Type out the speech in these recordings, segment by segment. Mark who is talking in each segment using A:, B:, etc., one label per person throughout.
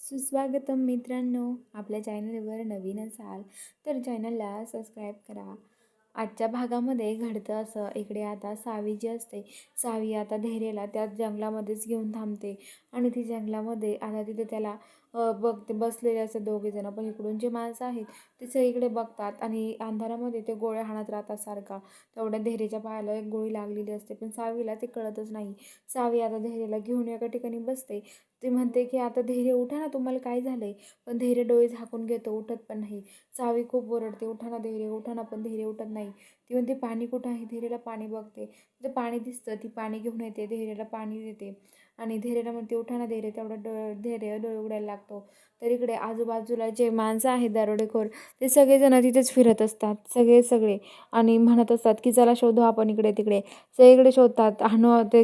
A: सुस्वागतम मित्रांनो, आपल्या चॅनलवर नवीन असाल तर चॅनलला सबस्क्राईब करा. आजच्या भागामध्ये घडतं असं, इकडे आता सावी जी असते, सावी आता धैर्याला त्या जंगलामध्येच घेऊन थांबते आणि ती जंगलामध्ये आता तिथे त्याला बघते बसलेले असतात दोघे जण. पण इकडून जे माणसं आहेत ते सगळीकडे बघतात आणि अंधारामध्ये ते गोळ्या हाणत राहतात सारखा. तेवढ्या धैर्याच्या पायाला एक गोळी लागलेली असते, पण सावीला ते कळतच नाही. सावी आता धैर्याला घेऊन एका ठिकाणी बसते. ती म्हणते की आता धैर्य उठा ना, तुम्हाला काय झालंय? पण धैर्य डोळे झाकून घेतो, उठत पण नाही. सावी खूप ओरडते, उठा ना धैर्य, उठा ना, पण धैर्य उठत नाही. ती म्हणते पाणी कुठं आहे? धैर्याला पाणी बघते, तिथं पाणी दिसतं. ती पाणी घेऊन येते, धैर्याला पाणी देते आणि धैर्याला म्हणते उठा ना धैर्य. तेवढा धैर्य डोळे उघडायला लागतो. तर इकडे आजूबाजूला जे माणसं आहेत दरोडेखोर, ते सगळेजण तिथेच फिरत असतात, सगळे आणि म्हणत असतात की चला शोधू आपण इकडे तिकडे. सगळीकडे शोधतात, ते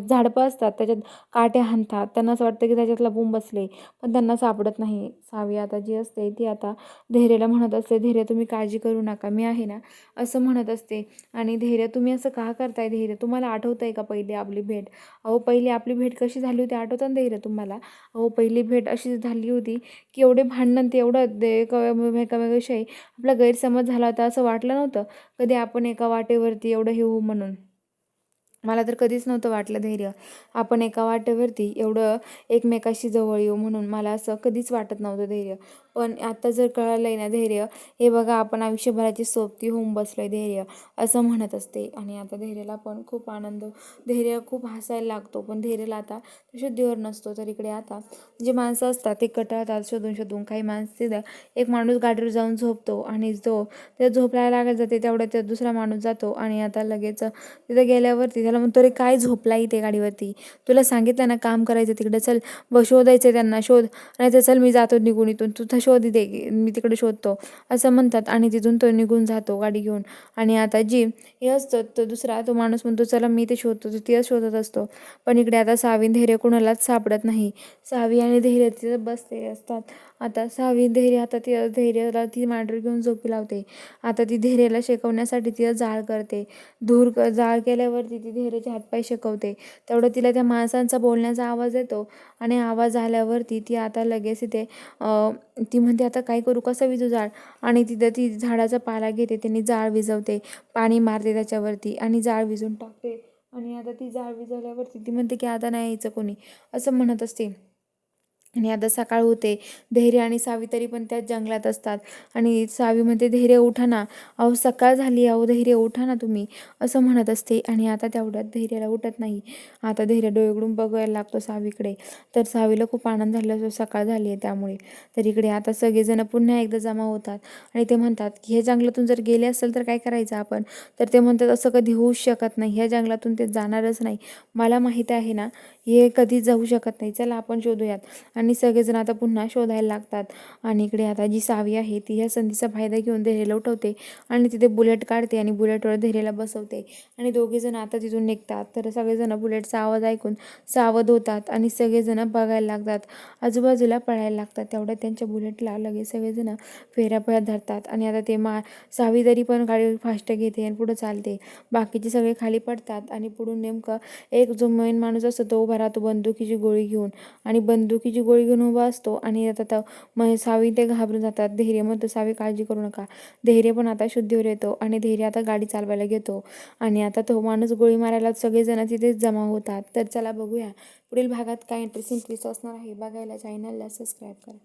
A: झाडपं असतात त्याच्यात काटे हाणतात. त्यांना असं वाटतं की त्याच्यातला बोंब बसले, पण त्यांना सापडत नाही. सावी आता जी असते ती आता धैर्याला म्हणत असते, धैर्य तुम्ही काळजी करू नका, मी आहे ना, असं म्हणत असते. आणि धैर्य तुम्ही असं का करताय? धैर्य तुम्हाला आठवतंय का पहिली आपली भेट? अहो पहिली आपली भेट कशी झाली होती आठवतं ना धैर्य तुम्हाला? अहो पहिली भेट अशी झाली होती की एवढे भांडण, ते एवढं एकामेकाविषयी आपला गैरसमज झाला होता, असं वाटलं नव्हतं कधी आपण एका वाटेवरती एवढं हे होऊ म्हणून. मला तर कधीच नव्हतं वाटलं धैर्य, आपण एका वाटेवरती एवढं एकमेकाशी जवळ येऊ म्हणून. मला असं कधीच वाटत नव्हतं धैर्य. पण आता जर कळलंय ना धैर्य, हे बघा आपण आयुष्यभराची सोबती होऊन बसलोय धैर्य, असं म्हणत असते. आणि आता धैर्याला पण खूप आनंद, धैर्य खूप हसायला लागतो. पण धैर्याला आता शुद्धीवर नसतो. तर इकडे आता जे माणसं असतात ते कटाळतात शोधून शोधून. काही माणसं तिथं, एक माणूस गाडीवर जाऊन झोपतो आणि त्या झोपलायला लागत जाते तेवढ्यात त्या दुसरा माणूस जातो आणि आता लगेच तिथे गेल्यावरती त्याला म्हणतो, अरे काय झोपला इथे गाडीवरती? तुला सांगितलं ना काम करायचं तिकडे, चल शोधायचं त्यांना, शोध. नाही तर चल मी जातो निघून इथून, तू शोध दे, मी तिकडे शोधतो, असं म्हणतात. आणि तिथून तो निघून जातो गाडी घेऊन. आणि आता जी हे असतं तो दुसरा, तो माणूस म्हणतो चला मी ते शोधतो, तो तिथं शोधत असतो. पण इकडे आता सावी धैर्य कोणालाच सापडत नाही. सावी आणि धैर्य तिथं बसलेले असतात. आता सावी धैर्य, आता ती धैर्याला ती मांडीवर घेऊन झोपी लावते. आता ती धैर्याला शेकवण्यासाठी तिथं जाळ करते. जाळ केल्यावरती ती धैर्याचे हातपाय शेकवते. तेवढं तिला त्या माणसांचा बोलण्याचा आवाज येतो आणि आवाज आल्यावरती ती आता लगेच इथे ती म्हणते आता काय करू, कसं विझू जाळ? आणि तिथं ती झाडाचा पाला घेते, त्यांनी जाळ विझवते, पाणी मारते त्याच्यावरती आणि जाळ विझून टाकते. आणि आता ती जाळ विझवल्यावरती ती म्हणते की आता नाही यायचं कोणी, असं म्हणत असते. आणि आता सकाळ होते, धैर्य आणि सावी तरी पण त्याच जंगलात असतात. आणि सावी म्हणते धैर्य उठा ना, अहो सकाळ झाली, अहो धैर्य उठा ना तुम्ही, असं म्हणत असते. आणि आता तेवढ्यात धैर्याला उठत नाही. आता धैर्य डोळे उघडून बघायला लागतो सावीकडे. तर सावीला खूप आनंद झाला असतो सकाळ झाली आहे त्यामुळे. तर इकडे आता सगळेजण पुन्हा एकदा जमा होतात आणि ते म्हणतात की हे जंगलातून जर गेले असेल तर काय करायचं आपण? तर ते म्हणतात असं कधी होऊच शकत नाही, ह्या जंगलातून ते जाणारच नाही, मला माहीत आहे ना, हे कधीच जाऊ शकत नाही, चला आपण शोधूयात. आणि सगळेजण आता पुन्हा शोधायला लागतात. आणि इकडे आता जी सावी आहे ती ह्या संधीचा फायदा घेऊन धैर्याला उठवते आणि तिथे बुलेट काढते आणि बुलेटवर धैर्याला बसवते. आणि दोघेजण आता तिथून निघतात. तर सगळेजण बुलेटचा आवाज ऐकून सावध होतात आणि सगळेजण बघायला लागतात, आजूबाजूला पळायला लागतात. तेवढ्यात त्यांच्या बुलेटला लगेच सगळेजण फेऱ्या धरतात. आणि आता ते सावी तरी पण गाडी फास्ट घेते आणि पुढं चालते. बाकीचे सगळे खाली पडतात आणि पुढून नेमकं एक जो मेन माणूस असतो तो उभा राहतो बंदुकीची गोळी घेऊन. आणि बंदुकीची गोळी घेऊन उभा असतो. आणि आता सावी ते घाबरून जातात. धैर्य म्हणतो सावी काळजी करू नका. धैर्य पण आता शुद्धीवर येतो आणि धैर्य आता गाडी चालवायला घेतो. आणि आता तो माणूस गोळी मारायला सगळेजण तिथेच जमा होतात. तर चला बघूया पुढील भागात काय इंटरेस्टिंग ट्विस्ट असणार आहे. बघायला चॅनलला सबस्क्राईब करा.